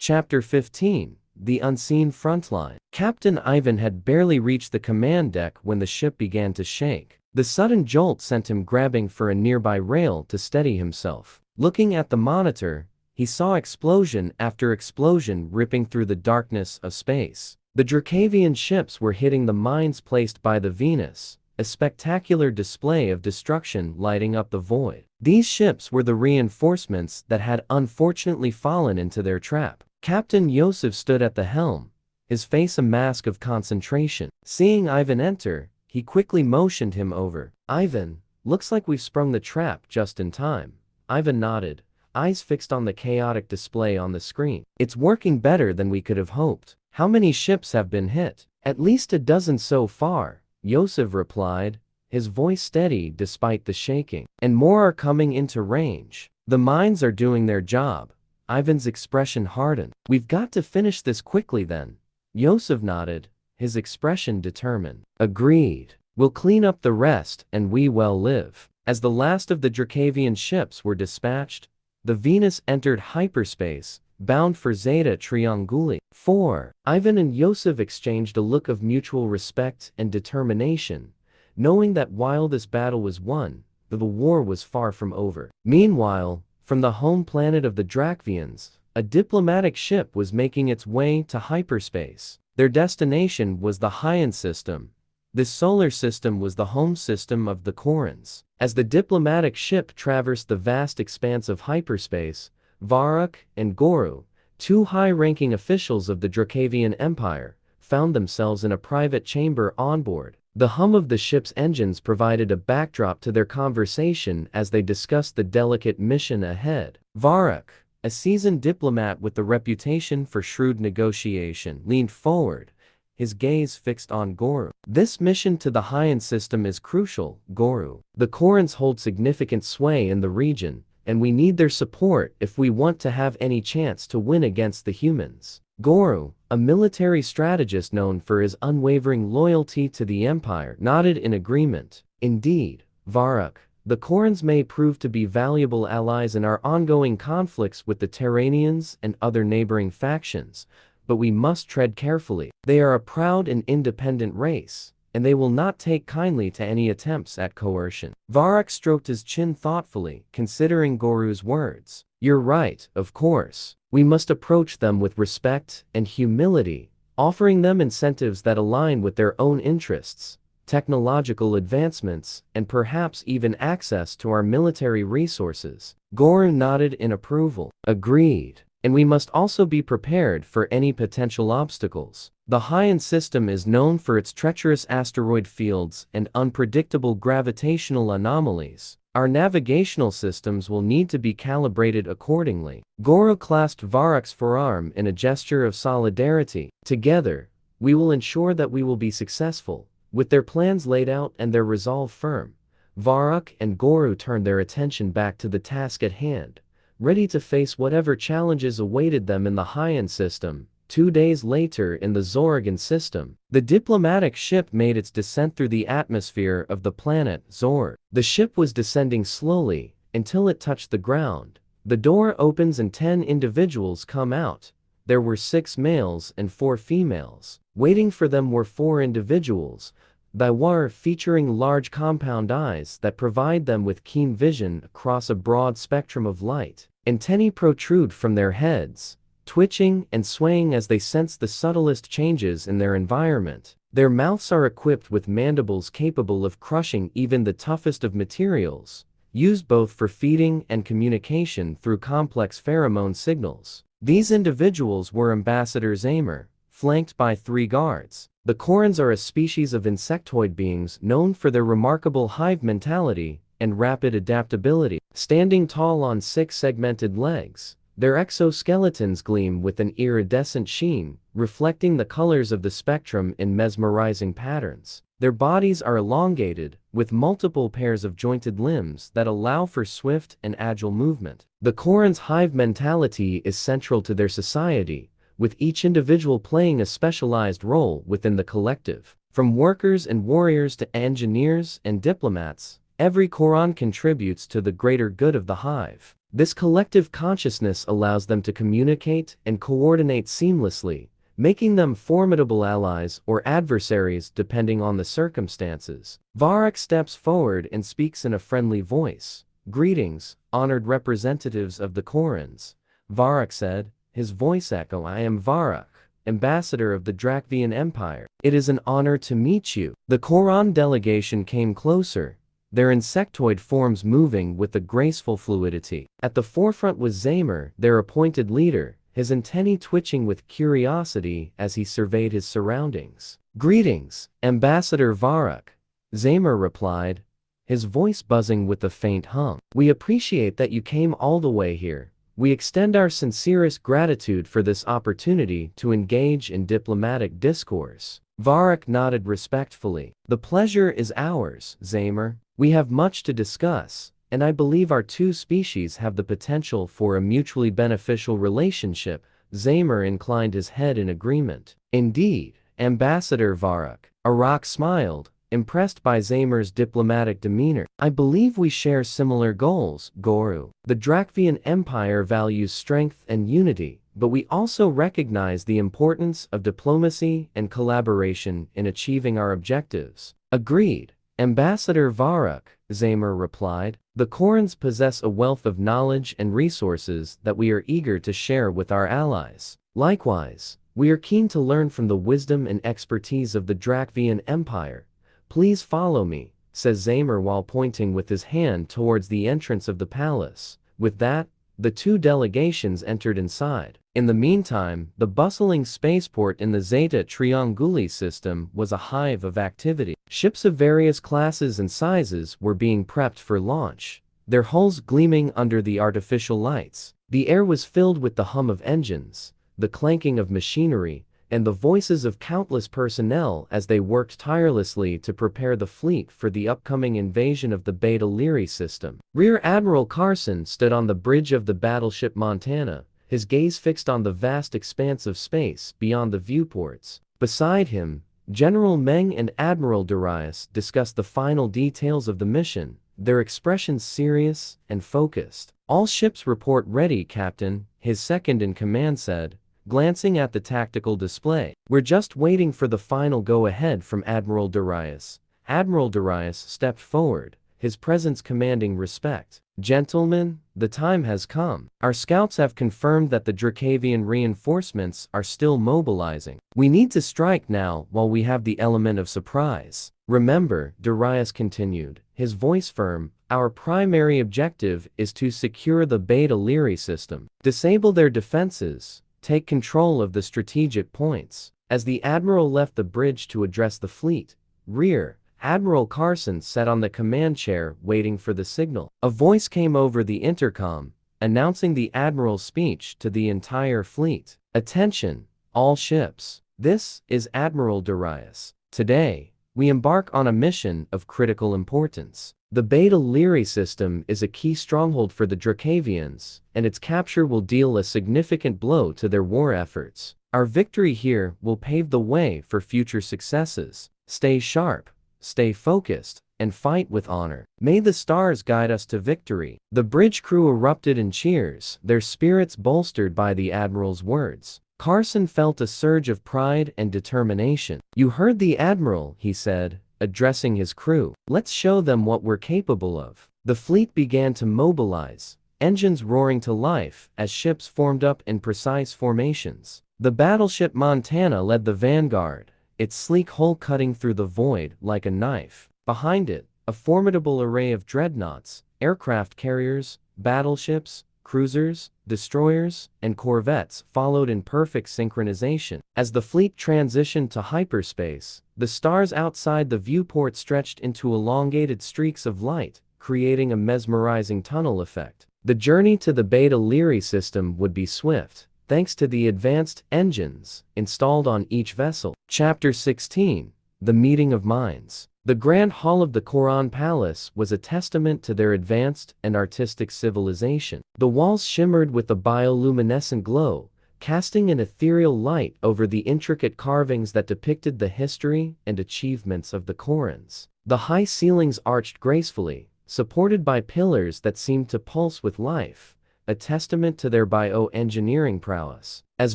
Chapter 15. The Unseen Frontline. Captain Ivan had barely reached the command deck when the ship began to shake. The sudden jolt sent him grabbing for a nearby rail to steady himself. Looking at the monitor, he saw explosion after explosion ripping through the darkness of space. The Drakvian ships were hitting the mines placed by the Venus, a spectacular display of destruction lighting up the void. These ships were the reinforcements that had unfortunately fallen into their trap. Captain Yosef stood at the helm, his face a mask of concentration. Seeing Ivan enter, he quickly motioned him over. "Ivan, looks like we've sprung the trap just in time." Ivan nodded, eyes fixed on the chaotic display on the screen. "It's working better than we could have hoped." "How many ships have been hit?" "At least a dozen so far," Yosef replied, his voice steady despite the shaking. "And more are coming into range. The mines are doing their job." Ivan's expression hardened. "We've got to finish this quickly then." Yosef nodded, his expression determined. "Agreed. We'll clean up the rest and we will live." As the last of the Drakvian ships were dispatched, the Venus entered hyperspace, bound for Zeta Trianguli. 4. Ivan and Yosef exchanged a look of mutual respect and determination, knowing that while this battle was won, the war was far from over. Meanwhile, from the home planet of the Drakvians, a diplomatic ship was making its way to hyperspace. Their destination was the Hyan system. This solar system was the home system of the Korans. As the diplomatic ship traversed the vast expanse of hyperspace, Varuk and Goru, two high-ranking officials of the Drakvian Empire, found themselves in a private chamber on board. The hum of the ship's engines provided a backdrop to their conversation as they discussed the delicate mission ahead. Varuk, a seasoned diplomat with the reputation for shrewd negotiation, leaned forward, his gaze fixed on Goru. "This mission to the Hyan system is crucial, Goru. The Korans hold significant sway in the region, and we need their support if we want to have any chance to win against the humans." Goru, a military strategist known for his unwavering loyalty to the Empire, nodded in agreement. "Indeed, Varuk, the Korans may prove to be valuable allies in our ongoing conflicts with the Terranians and other neighboring factions, but we must tread carefully. They are a proud and independent race, and they will not take kindly to any attempts at coercion." Varuk stroked his chin thoughtfully, considering Goru's words. "You're right, of course. We must approach them with respect and humility, offering them incentives that align with their own interests, technological advancements, and perhaps even access to our military resources." Goru nodded in approval. "Agreed. And we must also be prepared for any potential obstacles. The Hyan system is known for its treacherous asteroid fields and unpredictable gravitational anomalies. Our navigational systems will need to be calibrated accordingly." Goru clasped Varuk's forearm in a gesture of solidarity. "Together, we will ensure that we will be successful." With their plans laid out and their resolve firm, Varuk and Goru turned their attention back to the task at hand, ready to face whatever challenges awaited them in the Hyan system. 2 days later in the Zorgan system, the diplomatic ship made its descent through the atmosphere of the planet Zor. The ship was descending slowly until it touched the ground. The door opens and 10 individuals come out. There were 6 males and 4 females. Waiting for them were 4 individuals, Biwar, featuring large compound eyes that provide them with keen vision across a broad spectrum of light. Antennae protrude from their heads, twitching and swaying as they sense the subtlest changes in their environment. Their mouths are equipped with mandibles capable of crushing even the toughest of materials, used both for feeding and communication through complex pheromone signals. These individuals were Ambassador Zamer, flanked by 3 guards. The Korans are a species of insectoid beings known for their remarkable hive mentality and rapid adaptability. Standing tall on 6 segmented legs, their exoskeletons gleam with an iridescent sheen, reflecting the colors of the spectrum in mesmerizing patterns. Their bodies are elongated, with multiple pairs of jointed limbs that allow for swift and agile movement. The Korans' hive mentality is central to their society, with each individual playing a specialized role within the collective. From workers and warriors to engineers and diplomats, every Koran contributes to the greater good of the hive. This collective consciousness allows them to communicate and coordinate seamlessly, making them formidable allies or adversaries depending on the circumstances. Varrock steps forward and speaks in a friendly voice. "Greetings, honored representatives of the Korans," Varrock said, his voice echo. "I am Varrock, ambassador of the Drakvian Empire. It is an honor to meet you." The Koran delegation came closer, their insectoid forms moving with a graceful fluidity. At the forefront was Zamer, their appointed leader, his antennae twitching with curiosity as he surveyed his surroundings. "Greetings, Ambassador Varrock," Zamer replied, his voice buzzing with a faint hum. "We appreciate that you came all the way here. We extend our sincerest gratitude for this opportunity to engage in diplomatic discourse." Varrock nodded respectfully. "The pleasure is ours, Zamer. We have much to discuss, and I believe our two species have the potential for a mutually beneficial relationship." Zamer inclined his head in agreement. "Indeed, Ambassador Varrock." Arak smiled, impressed by Zamer's diplomatic demeanor. "I believe we share similar goals, Guru. The Drakvian Empire values strength and unity, but we also recognize the importance of diplomacy and collaboration in achieving our objectives." "Agreed, Ambassador Varrock," Zamer replied. "The Korans possess a wealth of knowledge and resources that we are eager to share with our allies. Likewise, we are keen to learn from the wisdom and expertise of the Drakvian Empire. Please follow me," says Zamer while pointing with his hand towards the entrance of the palace. With that, the two delegations entered inside. In the meantime, the bustling spaceport in the Zeta Trianguli system was a hive of activity. Ships of various classes and sizes were being prepped for launch, their hulls gleaming under the artificial lights. The air was filled with the hum of engines, the clanking of machinery, and the voices of countless personnel as they worked tirelessly to prepare the fleet for the upcoming invasion of the Beta Lyrae system. Rear Admiral Carson stood on the bridge of the battleship Montana, his gaze fixed on the vast expanse of space beyond the viewports. Beside him, General Meng and Admiral Darius discussed the final details of the mission, their expressions serious and focused. "All ships report ready, Captain," his second-in-command said, glancing at the tactical display. "We're just waiting for the final go-ahead from Admiral Darius." Admiral Darius stepped forward, his presence commanding respect. "Gentlemen, the time has come. Our scouts have confirmed that the Drakvian reinforcements are still mobilizing. We need to strike now while we have the element of surprise. Remember," Darius continued, his voice firm, "our primary objective is to secure the Beta Lyrae system. Disable their defenses. Take control of the strategic points." As the Admiral left the bridge to address the fleet, Rear Admiral Carson sat on the command chair waiting for the signal. A voice came over the intercom, announcing the Admiral's speech to the entire fleet. "Attention, all ships. This is Admiral Darius. Today, we embark on a mission of critical importance. The Beta Lyrae system is a key stronghold for the Drakvians, and its capture will deal a significant blow to their war efforts. Our victory here will pave the way for future successes. Stay sharp, stay focused, and fight with honor. May the stars guide us to victory." The bridge crew erupted in cheers, their spirits bolstered by the Admiral's words. Carson felt a surge of pride and determination. "You heard the Admiral," he said, addressing his crew. "Let's show them what we're capable of." The fleet began to mobilize, engines roaring to life as ships formed up in precise formations. The battleship Montana led the vanguard, its sleek hull cutting through the void like a knife. Behind it, a formidable array of dreadnoughts, aircraft carriers, battleships, cruisers, destroyers, and corvettes followed in perfect synchronization. As the fleet transitioned to hyperspace, the stars outside the viewport stretched into elongated streaks of light, creating a mesmerizing tunnel effect. The journey to the Beta Lyrae system would be swift, thanks to the advanced engines installed on each vessel. Chapter 16: The Meeting of Minds. The Grand Hall of the Koran Palace was a testament to their advanced and artistic civilization. The walls shimmered with a bioluminescent glow, casting an ethereal light over the intricate carvings that depicted the history and achievements of the Korans. The high ceilings arched gracefully, supported by pillars that seemed to pulse with life, a testament to their bioengineering prowess. As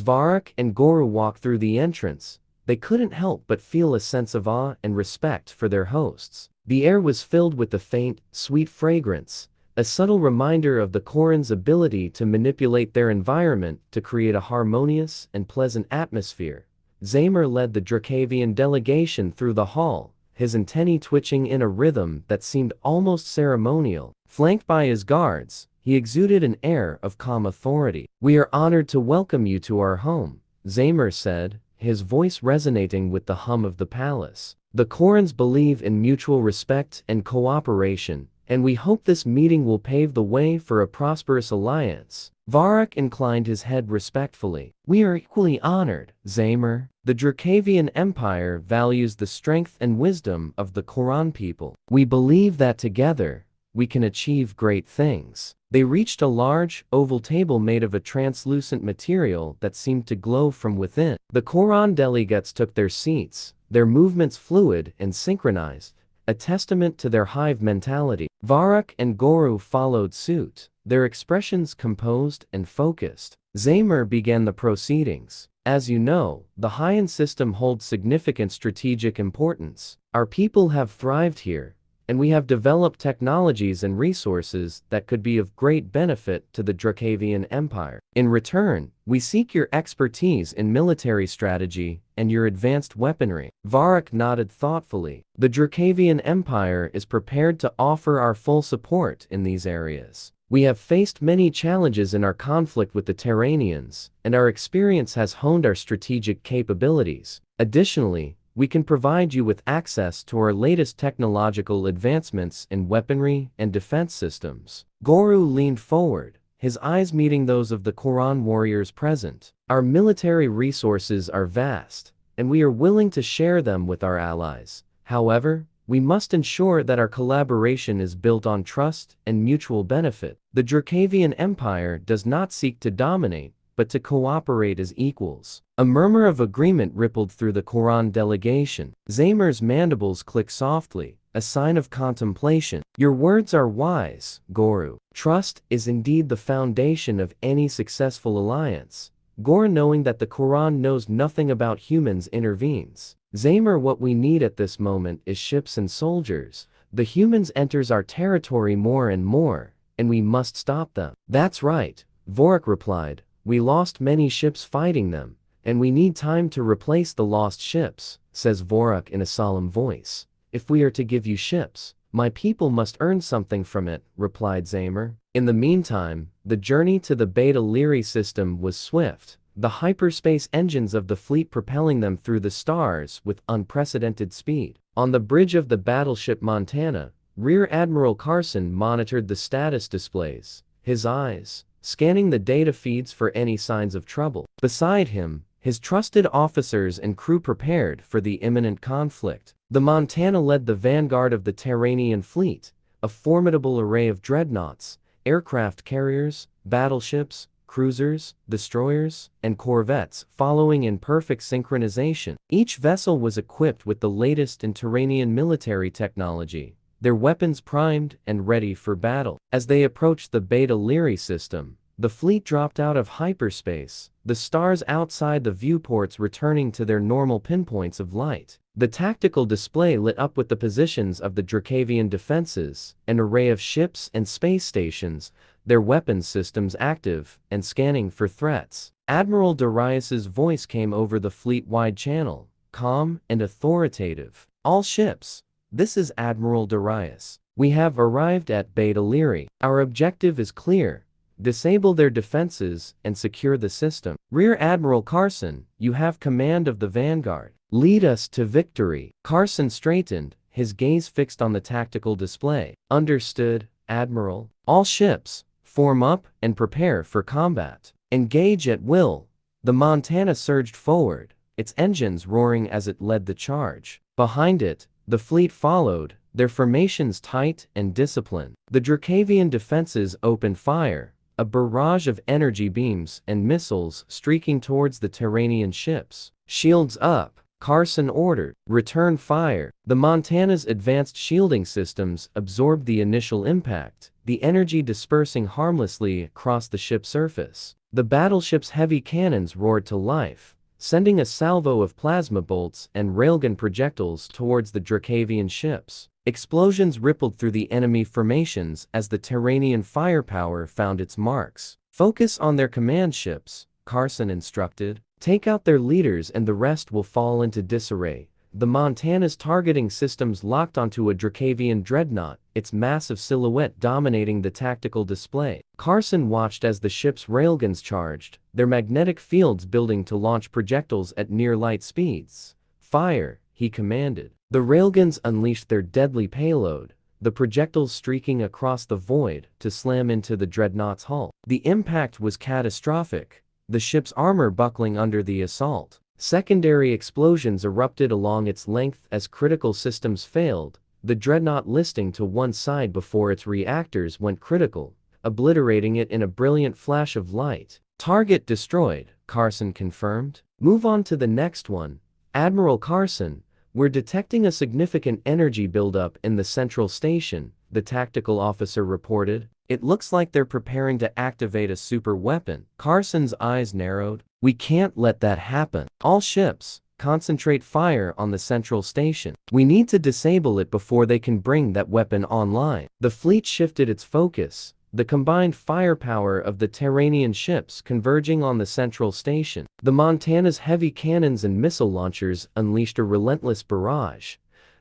Varrock and Goru walked through the entrance, they couldn't help but feel a sense of awe and respect for their hosts. The air was filled with the faint, sweet fragrance, a subtle reminder of the Corran's ability to manipulate their environment to create a harmonious and pleasant atmosphere. Zamer led the Drakvian delegation through the hall, his antennae twitching in a rhythm that seemed almost ceremonial. Flanked by his guards, he exuded an air of calm authority. "We are honored to welcome you to our home," Zamer said, his voice resonating with the hum of the palace. "The Corrans believe in mutual respect and cooperation, and we hope this meeting will pave the way for a prosperous alliance." Varrock inclined his head respectfully. "We are equally honored, Zamer. The Drakvian Empire values the strength and wisdom of the Corran people. We believe that together, we can achieve great things." They reached a large, oval table made of a translucent material that seemed to glow from within. The Corran delegates took their seats, their movements fluid and synchronized, a testament to their hive mentality. Varrock and Goru followed suit, their expressions composed and focused. Zamer began the proceedings. "As you know, the Hyan system holds significant strategic importance. Our people have thrived here, and we have developed technologies and resources that could be of great benefit to the Drakvian Empire. In return, we seek your expertise in military strategy and your advanced weaponry." Varrock nodded thoughtfully. "The Drakvian Empire is prepared to offer our full support in these areas. We have faced many challenges in our conflict with the Terranians, and our experience has honed our strategic capabilities. Additionally, we can provide you with access to our latest technological advancements in weaponry and defense systems." Goru leaned forward, his eyes meeting those of the Corran warriors present. "Our military resources are vast, and we are willing to share them with our allies. However, we must ensure that our collaboration is built on trust and mutual benefit. The Drakvian Empire does not seek to dominate, but to cooperate as equals." A murmur of agreement rippled through the Corran delegation. Zamer's mandibles clicked softly, a sign of contemplation. "Your words are wise, Goru. Trust is indeed the foundation of any successful alliance." Goru, knowing that the Corran knows nothing about humans, intervenes. "Zamer, what we need at this moment is ships and soldiers. The humans enters our territory more and more, and we must stop them." "That's right," Varrock replied. "We lost many ships fighting them, and we need time to replace the lost ships," says Varrock in a solemn voice. "If we are to give you ships, my people must earn something from it," replied Zamer. In the meantime, the journey to the Beta Lyrae system was swift, the hyperspace engines of the fleet propelling them through the stars with unprecedented speed. On the bridge of the battleship Montana, Rear Admiral Carson monitored the status displays, his eyes scanning the data feeds for any signs of trouble. Beside him, his trusted officers and crew prepared for the imminent conflict. The Montana led the vanguard of the Terranian fleet, a formidable array of dreadnoughts, aircraft carriers, battleships, cruisers, destroyers, and corvettes following in perfect synchronization. Each vessel was equipped with the latest in Terranian military technology, their weapons primed and ready for battle. As they approached the Beta Lyrae system, the fleet dropped out of hyperspace, the stars outside the viewports returning to their normal pinpoints of light. The tactical display lit up with the positions of the Drakvian defenses, an array of ships and space stations, their weapons systems active and scanning for threats. Admiral Darius's voice came over the fleet-wide channel, calm and authoritative. "All ships, this is Admiral Darius. We have arrived at Beta Lyrae. Our objective is clear: disable their defenses and secure the system. Rear Admiral Carson, you have command of the vanguard. Lead us to victory." Carson straightened, his gaze fixed on the tactical display. "Understood, Admiral. All ships, form up and prepare for combat. Engage at will." The Montana surged forward, its engines roaring as it led the charge. Behind it, the fleet followed, their formations tight and disciplined. The Drakvian defenses opened fire, a barrage of energy beams and missiles streaking towards the Terranian ships. "Shields up," Carson ordered. Return fire. The Montana's advanced shielding systems absorbed the initial impact, the energy dispersing harmlessly across the ship's surface. The battleship's heavy cannons roared to life, sending a salvo of plasma bolts and railgun projectiles towards the Drakvian ships. Explosions rippled through the enemy formations as the Terranian firepower found its marks. Focus on their command ships, Carson instructed. Take out their leaders and the rest will fall into disarray. The Montana's targeting systems locked onto a Drakvian dreadnought, its massive silhouette dominating the tactical display. Carson watched as the ship's railguns charged, their magnetic fields building to launch projectiles at near-light speeds. Fire, he commanded. The railguns unleashed their deadly payload, the projectiles streaking across the void to slam into the dreadnought's hull. The impact was catastrophic, the ship's armor buckling under the assault. Secondary explosions erupted along its length as critical systems failed, the dreadnought listing to one side before its reactors went critical, obliterating it in a brilliant flash of light. Target destroyed, Carson confirmed. Move on to the next one, Admiral Carson. We're detecting a significant energy buildup in the central station, the tactical officer reported. It looks like they're preparing to activate a super weapon. Carson's eyes narrowed. We can't let that happen. All ships, concentrate fire on the central station. We need to disable it before they can bring that weapon online. The fleet shifted its focus, the combined firepower of the Terranian ships converging on the central station. The Montana's heavy cannons and missile launchers unleashed a relentless barrage,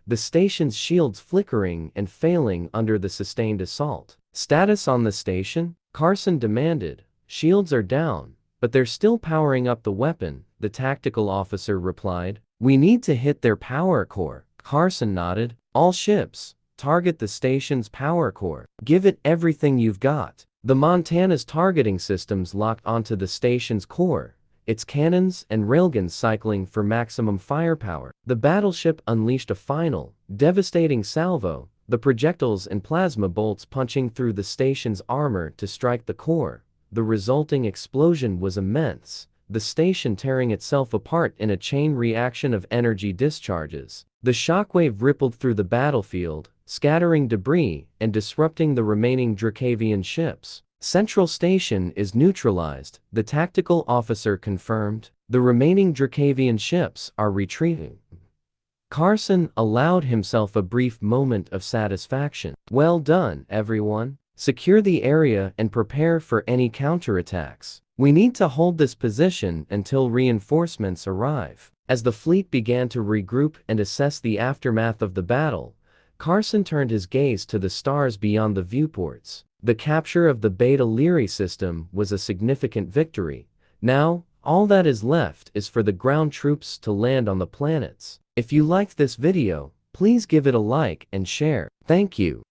the station's shields flickering and failing under the sustained assault. Status on the station? Carson demanded. Shields are down, but they're still powering up the weapon, the tactical officer replied. We need to hit their power core. Carson nodded. All ships, target the station's power core. Give it everything you've got. The Montana's targeting systems locked onto the station's core, its cannons and railguns cycling for maximum firepower. The battleship unleashed a final, devastating salvo, the projectiles and plasma bolts punching through the station's armor to strike the core. The resulting explosion was immense, the station tearing itself apart in a chain reaction of energy discharges. The shockwave rippled through the battlefield, scattering debris and disrupting the remaining Drakvian ships. Central Station is neutralized, the tactical officer confirmed. The remaining Drakvian ships are retreating. Carson allowed himself a brief moment of satisfaction. Well done, everyone. Secure the area and prepare for any counterattacks. We need to hold this position until reinforcements arrive. As the fleet began to regroup and assess the aftermath of the battle, Carson turned his gaze to the stars beyond the viewports. The capture of the Beta Lyrae system was a significant victory. Now, all that is left is for the ground troops to land on the planets. If you liked this video, please give it a like and share. Thank you.